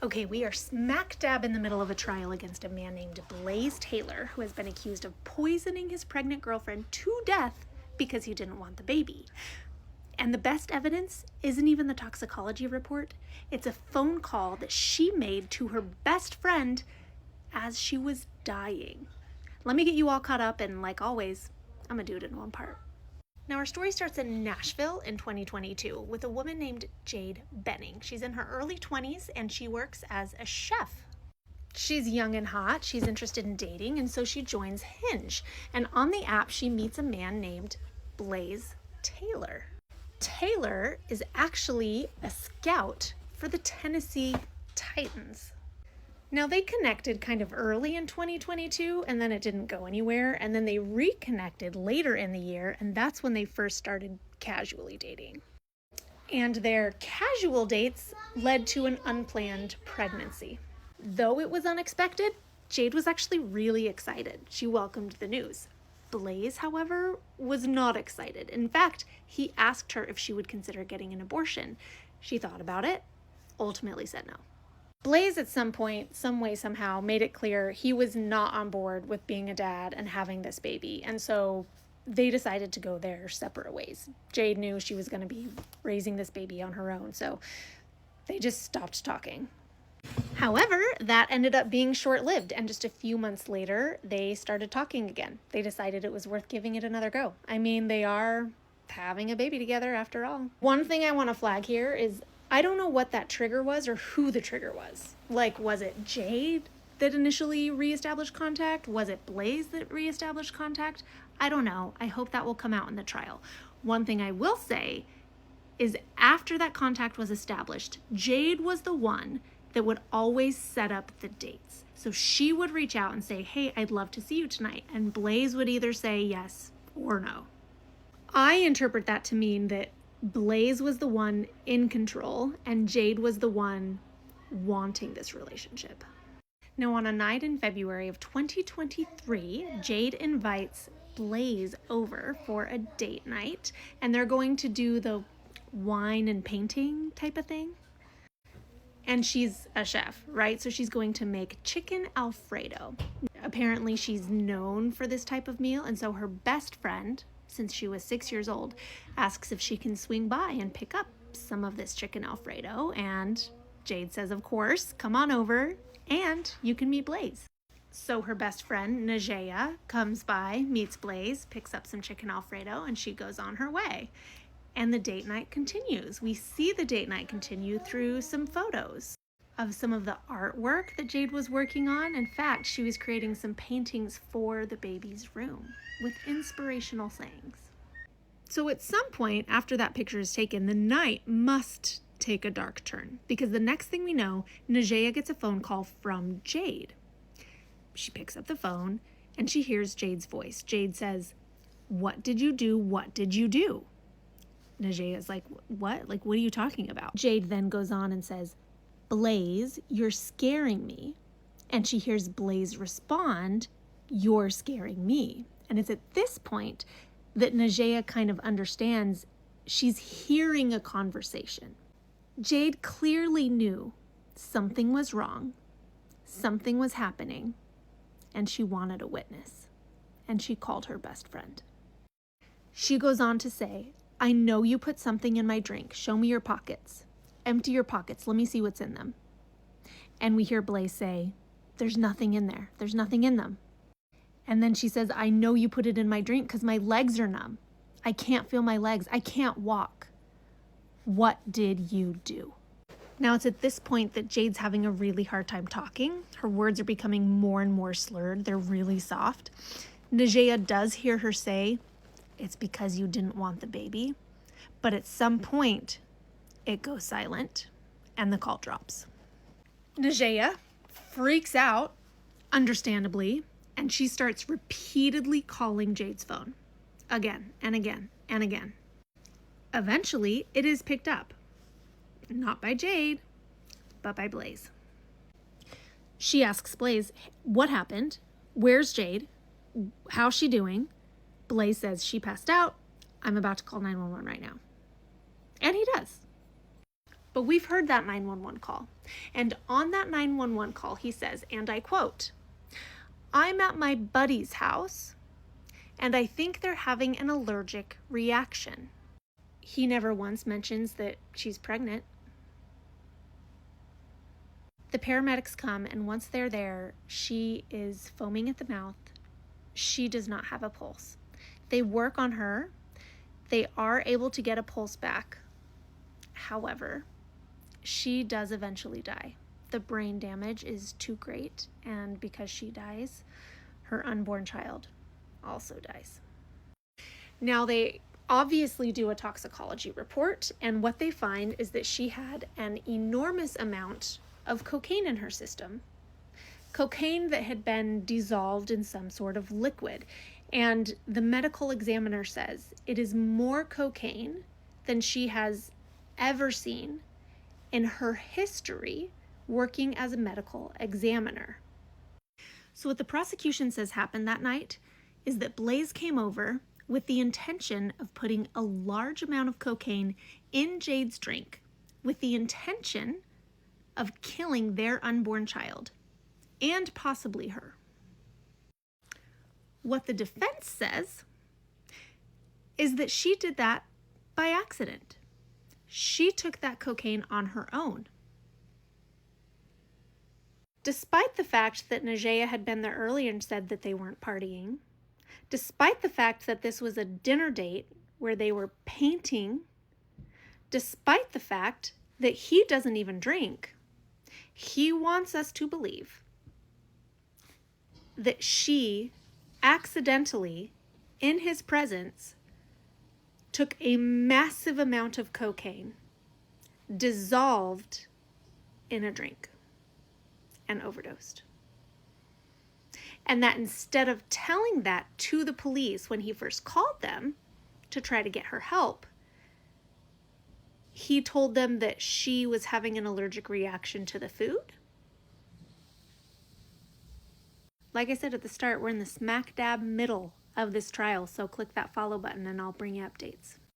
Okay, we are smack dab in the middle of a trial against a man named Blaise Taylor, who has been accused of poisoning his pregnant girlfriend to death because he didn't want the baby. And the best evidence isn't even the toxicology report. It's a phone call that she made to her best friend as she was dying. Let me get you all caught up, and like always, I'm gonna do it in one part. Now, our story starts in Nashville in 2022 with a woman named Jade Benning. She's in her early 20s and she works as a chef. She's young and hot, she's interested in dating, and so she joins Hinge. And on the app, she meets a man named Blaise Taylor. Taylor is actually a scout for the Tennessee Titans. Now, they connected kind of early in 2022, and then it didn't go anywhere, and then they reconnected later in the year, and that's when they first started casually dating. And their casual dates led to an unplanned pregnancy. Though it was unexpected, Jade was actually really excited. She welcomed the news. Blaise, however, was not excited. In fact, he asked her if she would consider getting an abortion. She thought about it, ultimately said no. Blaise at some point, some way, somehow made it clear he was not on board with being a dad and having this baby. And so they decided to go their separate ways. Jade knew she was going to be raising this baby on her own, so they just stopped talking. However, that ended up being short-lived, and just a few months later, they started talking again. They decided it was worth giving it another go. I mean, they are having a baby together after all. One thing I want to flag here is I don't know what that trigger was or who the trigger was. Like, was it Jade that initially reestablished contact? Was it Blaise that reestablished contact? I don't know. I hope that will come out in the trial. One thing I will say is after that contact was established, Jade was the one that would always set up the dates. So she would reach out and say, hey, I'd love to see you tonight. And Blaise would either say yes or no. I interpret that to mean that Blaise was the one in control and Jade was the one wanting this relationship. Now, on a night in February of 2023, Jade invites Blaise over for a date night, and they're going to do the wine and painting type of thing. And she's a chef, right? So she's going to make chicken Alfredo. Apparently she's known for this type of meal, and so her best friend, since she was 6 years old, asks if she can swing by and pick up some of this chicken Alfredo, and Jade says, of course, come on over, and you can meet Blaise. So her best friend, Najea, comes by, meets Blaise, picks up some chicken Alfredo, and she goes on her way. And the date night continues. We see the date night continue through some photos of some of the artwork that Jade was working on. In fact, she was creating some paintings for the baby's room with inspirational sayings. So at some point after that picture is taken, the night must take a dark turn, because the next thing we know, Najea gets a phone call from Jade. She picks up the phone and she hears Jade's voice. Jade says, "What did you do? What did you do?" Najea is like, what? Like, what are you talking about? Jade then goes on and says, "Blaise, you're scaring me." And she hears Blaise respond, "You're scaring me." And it's at this point that Najea kind of understands she's hearing a conversation. Jade clearly knew something was wrong, something was happening, and she wanted a witness. And she called her best friend. She goes on to say, "I know you put something in my drink. Show me your pockets. Empty your pockets. Let me see what's in them." And we hear Blaise say, "There's nothing in there. There's nothing in them." And then she says, "I know you put it in my drink because my legs are numb. I can't feel my legs. I can't walk. What did you do?" Now, it's at this point that Jade's having a really hard time talking. Her words are becoming more and more slurred. They're really soft. Najea does hear her say, "It's because you didn't want the baby." But at some point, it goes silent and the call drops. Najea freaks out, understandably, and she starts repeatedly calling Jade's phone again and again and again. Eventually, it is picked up. Not by Jade, but by Blaise. She asks Blaise, "What happened? Where's Jade? How's she doing?" Blaise says, "She passed out. I'm about to call 911 right now." And he does. But we've heard that 911 call. And on that 911 call, he says, and I quote, "I'm at my buddy's house, and I think they're having an allergic reaction." He never once mentions that she's pregnant. The paramedics come, and once they're there, she is foaming at the mouth. She does not have a pulse. They work on her. They are able to get a pulse back. However, she does eventually die. The brain damage is too great, and because she dies, her unborn child also dies. Now, they obviously do a toxicology report, and what they find is that she had an enormous amount of cocaine in her system. Cocaine that had been dissolved in some sort of liquid. And the medical examiner says it is more cocaine than she has ever seen in her history working as a medical examiner. So what the prosecution says happened that night is that Blaise came over with the intention of putting a large amount of cocaine in Jade's drink, with the intention of killing their unborn child, and possibly her. What the defense says is that she did that by accident. She took that cocaine on her own. Despite the fact that Najee had been there earlier and said that they weren't partying, despite the fact that this was a dinner date where they were painting, despite the fact that he doesn't even drink, he wants us to believe that she accidentally, in his presence, took a massive amount of cocaine, dissolved in a drink, and overdosed. And that instead of telling that to the police when he first called them to try to get her help, he told them that she was having an allergic reaction to the food. Like I said at the start, we're in the smack dab middle of this trial, so click that follow button and I'll bring you updates.